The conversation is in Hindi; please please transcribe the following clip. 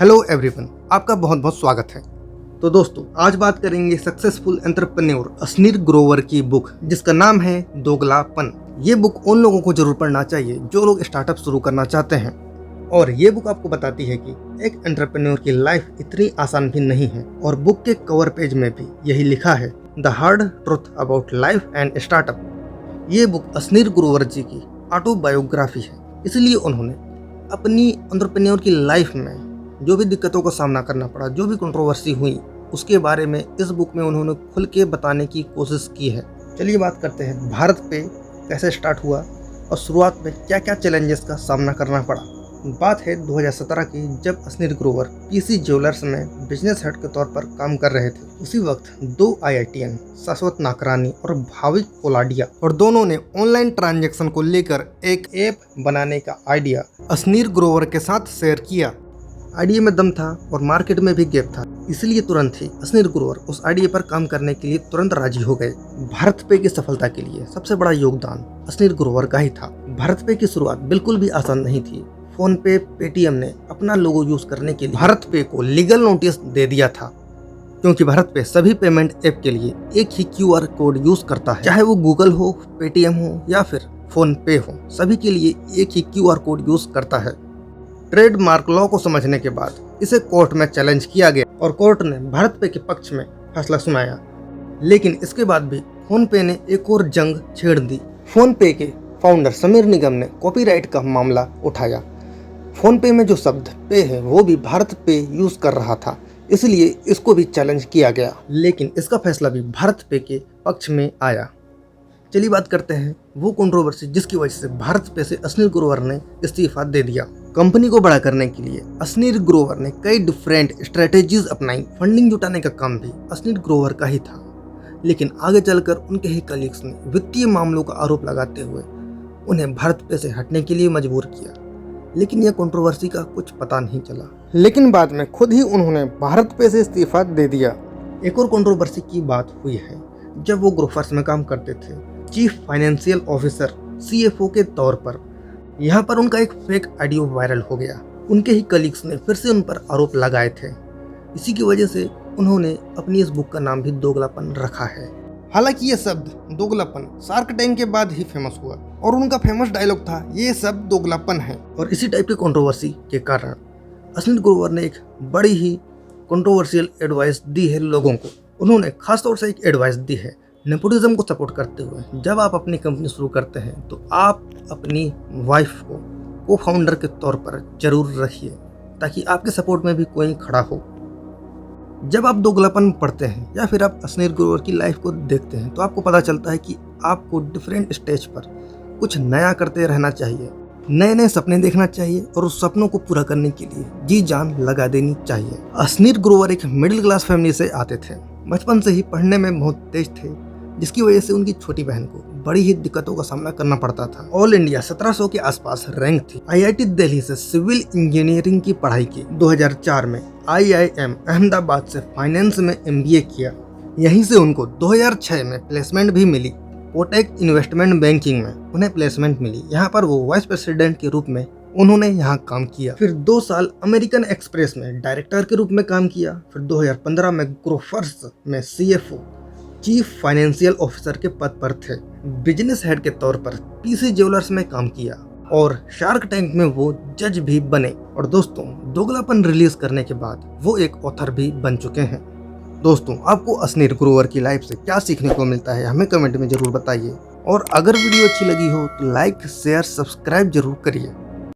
हेलो एवरीवन, आपका बहुत बहुत स्वागत है। तो दोस्तों, आज बात करेंगे सक्सेसफुल एंटरप्रेन्योर असनीर ग्रोवर की बुक जिसका नाम है दोगलापन। ये बुक उन लोगों को जरूर पढ़ना चाहिए जो लोग स्टार्टअप शुरू करना चाहते हैं। और ये बुक आपको बताती है कि एक एंटरप्रेन्योर की लाइफ इतनी आसान भी नहीं है। और बुक के कवर पेज में भी यही लिखा है, the hard truth about life and startup. ये बुक असनीर ग्रोवर जी की ऑटोबायोग्राफी है, इसलिए उन्होंने अपनी एंटरप्रेन्योर की लाइफ में जो भी दिक्कतों का सामना करना पड़ा, जो भी कंट्रोवर्सी हुई, उसके बारे में इस बुक में उन्होंने खुल के बताने की कोशिश की है। चलिए बात करते हैं भारत पे कैसे स्टार्ट हुआ और शुरुआत में क्या क्या चैलेंजेस का सामना करना पड़ा। बात है 2017 की, जब असनीर ग्रोवर पीसी ज्वेलर्स में बिजनेस हेड के तौर पर काम कर रहे थे। उसी वक्त दो IITian शाश्वत नाकरानी और भाविक कोलाडिया और दोनों ने ऑनलाइन ट्रांजैक्शन को लेकर एक ऐप बनाने का आइडिया असनीर ग्रोवर के साथ शेयर किया। आइडिया में दम था और मार्केट में भी गैप था, इसलिए तुरंत ही असनीर ग्रोवर उस आइडिया पर काम करने के लिए तुरंत राजी हो गए। भारत पे की सफलता के लिए सबसे बड़ा योगदान असनीर ग्रोवर का ही था। भारत पे की शुरुआत बिल्कुल भी आसान नहीं थी। फोन पे, पेटीएम ने अपना लोगो यूज करने के लिए भारत पे को लीगल नोटिस दे दिया था, क्योंकि भारत पे सभी पेमेंट ऐप के लिए एक ही QR कोड यूज करता है, चाहे वो गूगल हो, पेटीएम हो या फिर फोन पे हो, सभी के लिए एक ही QR कोड यूज करता है। ट्रेडमार्क लॉ को समझने के बाद इसे कोर्ट में चैलेंज किया गया और कोर्ट ने भारत पे के पक्ष में फैसला सुनाया। लेकिन इसके बाद भी फोन पे ने एक और जंग छेड़ दी। फोन पे के फाउंडर समीर निगम ने कॉपीराइट का मामला उठाया। फोन पे में जो शब्द पे है वो भी भारत पे यूज कर रहा था, इसलिए इसको भी चैलेंज किया गया। लेकिन इसका फैसला भी भारत पे के पक्ष में आया। चलिए बात करते हैं वो कंट्रोवर्सी जिसकी वजह से भारत पे से असनीर ग्रोवर ने इस्तीफा दे दिया। कंपनी को बड़ा करने के लिए असनीर ग्रोवर ने कई डिफरेंट स्ट्रेटेजीज अपनाई। फंडिंग जुटाने का काम भी असनीर ग्रोवर का ही था, लेकिन आगे चलकर उनके ही कलीग्स ने वित्तीय मामलों का आरोप लगाते हुए उन्हें भारत पे से हटने के लिए मजबूर किया। लेकिन यह कंट्रोवर्सी का कुछ पता नहीं चला, लेकिन बाद में खुद ही उन्होंने भारत पे से इस्तीफा दे दिया। एक और कंट्रोवर्सी की बात हुई है जब वो ग्रोफर्स में काम करते थे, चीफ फाइनेंशियल ऑफिसर CFO के तौर पर। यहाँ पर उनका एक फेक ऑडियो वायरल हो गया। उनके ही कलीग्स ने फिर से उन पर आरोप लगाए थे। इसी की वजह से उन्होंने अपनी इस बुक का नाम भी दोगलापन रखा है। हालांकि ये शब्द दोगलापन शार्क टैंक के बाद ही फेमस हुआ और उनका फेमस डायलॉग था, ये सब दोगलापन है। और इसी टाइप की कंट्रोवर्सी के कारण असनीर ग्रोवर ने एक बड़ी ही कंट्रोवर्शियल एडवाइस दी है लोगों को। उन्होंने खासतौर से एक एडवाइस दी है नेपोटिज्म को सपोर्ट करते हुए। जब आप अपनी कंपनी शुरू करते हैं तो आप अपनी वाइफ को को-फाउंडर के तौर पर जरूर रखिए, ताकि आपके सपोर्ट में भी कोई खड़ा हो। जब आप दोगलापन पढ़ते हैं या फिर आप असनीर ग्रोवर की लाइफ को देखते हैं तो आपको पता चलता है कि आपको डिफरेंट स्टेज पर कुछ नया करते रहना चाहिए, नए नए सपने देखना चाहिए और उस सपनों को पूरा करने के लिए जी जान लगा देनी चाहिए। असनीर ग्रोवर एक मिडिल क्लास फैमिली से आते थे। बचपन से ही पढ़ने में बहुत तेज थे, जिसकी वजह से उनकी छोटी बहन को बड़ी ही दिक्कतों का सामना करना पड़ता था। ऑल इंडिया 1700 के आसपास रैंक थी। IIT दिल्ली से सिविल इंजीनियरिंग की पढ़ाई की। 2004 में IIM अहमदाबाद से फाइनेंस में MBA किया। यहीं से उनको 2006 में प्लेसमेंट भी मिली। कोटक इन्वेस्टमेंट बैंकिंग में उन्हें प्लेसमेंट मिली। यहाँ पर वो वाइस प्रेसिडेंट के रूप में उन्होंने यहाँ काम किया। फिर 2 साल अमेरिकन एक्सप्रेस में डायरेक्टर के रूप में काम किया। फिर 2015 में ग्रोफर्स में CFO चीफ फाइनेंशियल ऑफिसर के पद पर थे। बिजनेस हेड के तौर पर पीसी ज्वेलर्स में काम किया और शार्क टैंक में वो जज भी बने। और दोस्तों, दोगलापन रिलीज करने के बाद वो एक ऑथर भी बन चुके हैं। दोस्तों, आपको असनीर ग्रोवर की लाइफ से क्या सीखने को मिलता है हमें कमेंट में जरूर बताइए। और अगर वीडियो अच्छी लगी हो तो लाइक, शेयर, सब्सक्राइब जरूर करिए।